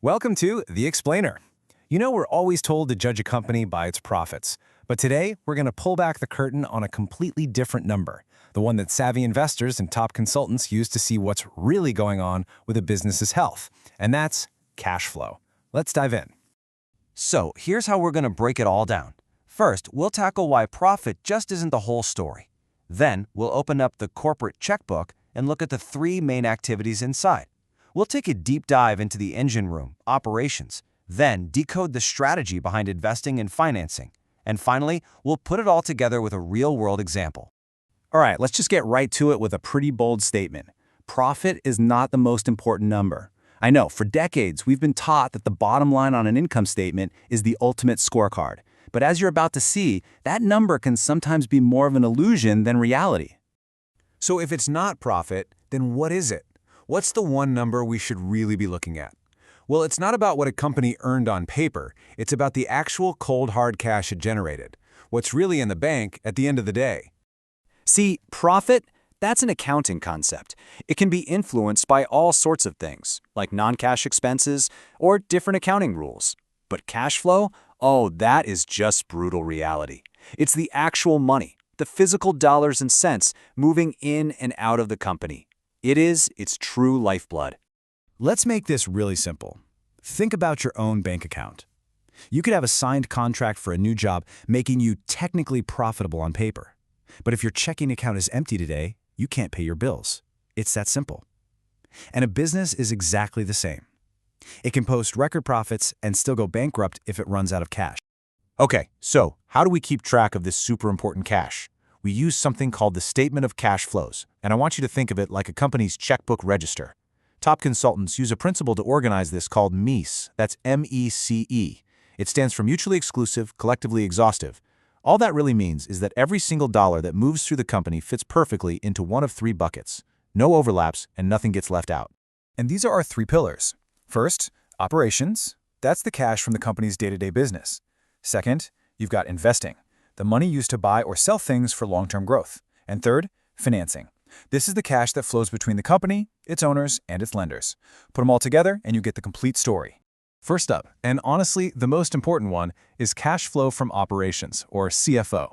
Welcome to The Explainer. You know, we're always told to judge a company by its profits. But today, we're going to pull back the curtain on a completely different number, the one that savvy investors and top consultants use to see what's really going on with a business's health. And that's cash flow. Let's dive in. So here's how we're going to break it all down. First, we'll tackle why profit just isn't the whole story. Then, we'll open up the corporate checkbook and look at the three main activities inside. We'll take a deep dive into the engine room, operations, then decode the strategy behind investing and financing. And finally, we'll put it all together with a real-world example. All right, let's just get right to it with a pretty bold statement. Profit is not the most important number. I know, for decades, we've been taught that the bottom line on an income statement is the ultimate scorecard. But as you're about to see, that number can sometimes be more of an illusion than reality. So if it's not profit, then what is it? What's the one number we should really be looking at? Well, it's not about what a company earned on paper. It's about the actual cold, hard cash it generated. What's really in the bank at the end of the day. See, profit, that's an accounting concept. It can be influenced by all sorts of things, like non-cash expenses or different accounting rules. But cash flow? Oh, that is just brutal reality. It's the actual money, the physical dollars and cents moving in and out of the company. It is its true lifeblood. Let's make this really simple. Think about your own bank account. You could have a signed contract for a new job, making you technically profitable on paper. But if your checking account is empty today, you can't pay your bills. It's that simple. And a business is exactly the same. It can post record profits and still go bankrupt if it runs out of cash. Okay, so how do we keep track of this super important cash? We use something called the Statement of Cash Flows, and I want you to think of it like a company's checkbook register. Top consultants use a principle to organize this called MECE. That's M-E-C-E. It stands for Mutually Exclusive, Collectively Exhaustive. All that really means is that every single dollar that moves through the company fits perfectly into one of three buckets. No overlaps, and nothing gets left out. And these are our three pillars. First, operations. That's the cash from the company's day-to-day business. Second, you've got investing, the money used to buy or sell things for long-term growth. And third, financing. This is the cash that flows between the company, its owners, and its lenders. Put them all together and you get the complete story. First up, and honestly the most important one, is cash flow from operations, or CFO.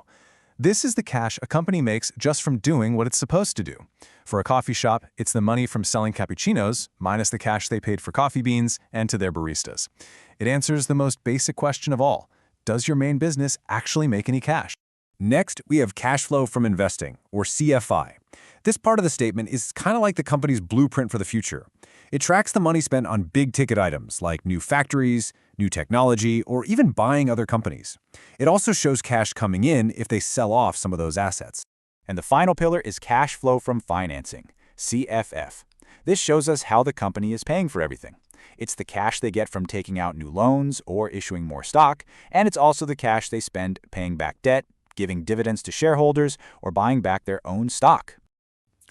This is the cash a company makes just from doing what it's supposed to do. For a coffee shop, it's the money from selling cappuccinos, minus the cash they paid for coffee beans and to their baristas. It answers the most basic question of all. Does your main business actually make any cash? Next, we have cash flow from investing, or CFI. This part of the statement is kind of like the company's blueprint for the future. It tracks the money spent on big-ticket items like new factories, new technology, or even buying other companies. It also shows cash coming in if they sell off some of those assets. And the final pillar is cash flow from financing, CFF. This shows us how the company is paying for everything. It's the cash they get from taking out new loans or issuing more stock, and it's also the cash they spend paying back debt, giving dividends to shareholders, or buying back their own stock.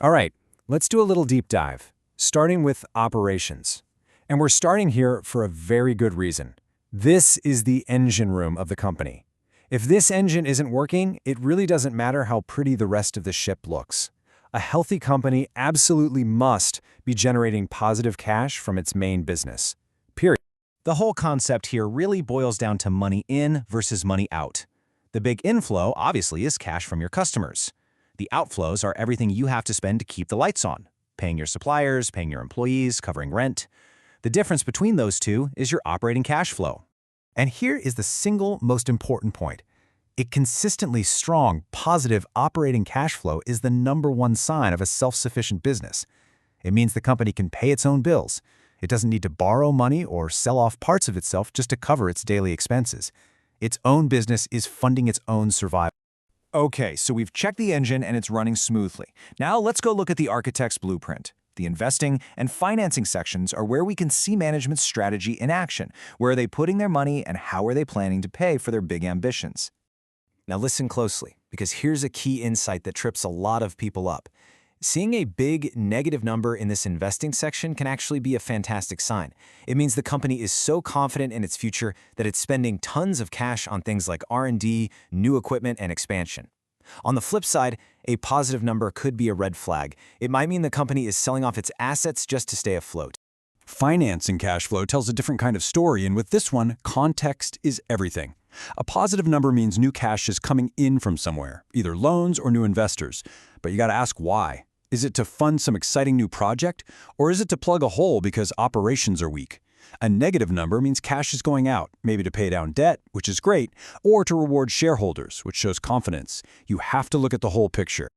All right, let's do a little deep dive, starting with operations. And we're starting here for a very good reason. This is the engine room of the company. If this engine isn't working, it really doesn't matter how pretty the rest of the ship looks. A healthy company absolutely must be generating positive cash from its main business. Period. The whole concept here really boils down to money in versus money out. The big inflow, obviously, is cash from your customers. The outflows are everything you have to spend to keep the lights on, paying your suppliers, paying your employees, covering rent. The difference between those two is your operating cash flow. And here is the single most important point. A consistently strong, positive operating cash flow is the #1 sign of a self-sufficient business. It means the company can pay its own bills. It doesn't need to borrow money or sell off parts of itself just to cover its daily expenses. Its own business is funding its own survival. Okay, so we've checked the engine and it's running smoothly. Now let's go look at the architect's blueprint. The investing and financing sections are where we can see management's strategy in action. Where are they putting their money and how are they planning to pay for their big ambitions? Now listen closely, because here's a key insight that trips a lot of people up. Seeing a big negative number in this investing section can actually be a fantastic sign. It means the company is so confident in its future that it's spending tons of cash on things like R&D, new equipment, and expansion. On the flip side, a positive number could be a red flag. It might mean the company is selling off its assets just to stay afloat. Financing cash flow tells a different kind of story, and with this one, context is everything. A positive number means new cash is coming in from somewhere, either loans or new investors. But you gotta ask why. Is it to fund some exciting new project, or is it to plug a hole because operations are weak? A negative number means cash is going out, maybe to pay down debt, which is great, or to reward shareholders, which shows confidence. You have to look at the whole picture.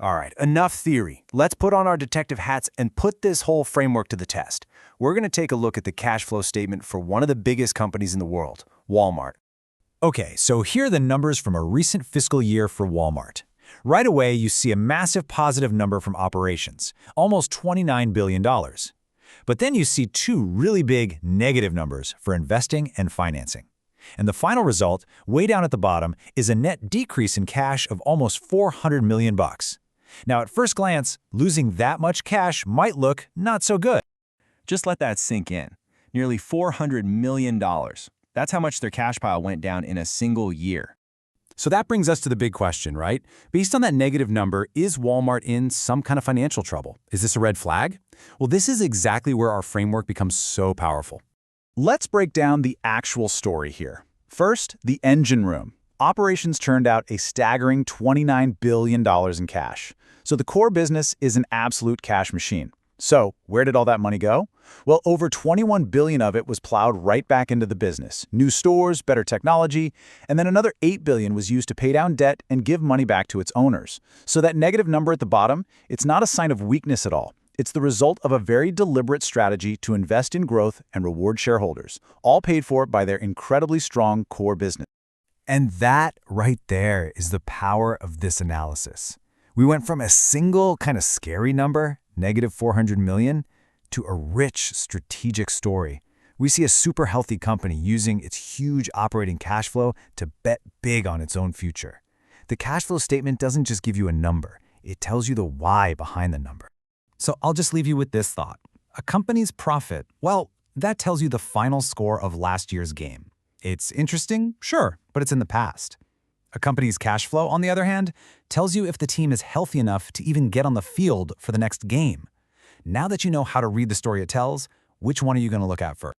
All right, enough theory. Let's put on our detective hats and put this whole framework to the test. We're going to take a look at the cash flow statement for one of the biggest companies in the world, Walmart. Okay, so here are the numbers from a recent fiscal year for Walmart. Right away, you see a massive positive number from operations, almost $29 billion. But then you see two really big negative numbers for investing and financing. And the final result, way down at the bottom, is a net decrease in cash of almost $400 million. Now, at first glance, losing that much cash might look not so good. Just let that sink in. Nearly $400 million. That's how much their cash pile went down in a single year. So that brings us to the big question, right? Based on that negative number, is Walmart in some kind of financial trouble? Is this a red flag? Well, this is exactly where our framework becomes so powerful. Let's break down the actual story here. First, the engine room. Operations turned out a staggering $29 billion in cash. So the core business is an absolute cash machine. So where did all that money go? Well, over $21 billion of it was plowed right back into the business. New stores, better technology, and then another $8 billion was used to pay down debt and give money back to its owners. So that negative number at the bottom, it's not a sign of weakness at all. It's the result of a very deliberate strategy to invest in growth and reward shareholders, all paid for by their incredibly strong core business. And that right there is the power of this analysis. We went from a single kind of scary number, negative $400 million, to a rich strategic story. We see a super healthy company using its huge operating cash flow to bet big on its own future. The cash flow statement doesn't just give you a number, it tells you the why behind the number. So I'll just leave you with this thought. A company's profit, well, that tells you the final score of last year's game. It's interesting, sure, but it's in the past. A company's cash flow, on the other hand, tells you if the team is healthy enough to even get on the field for the next game. Now that you know how to read the story it tells, which one are you going to look at first?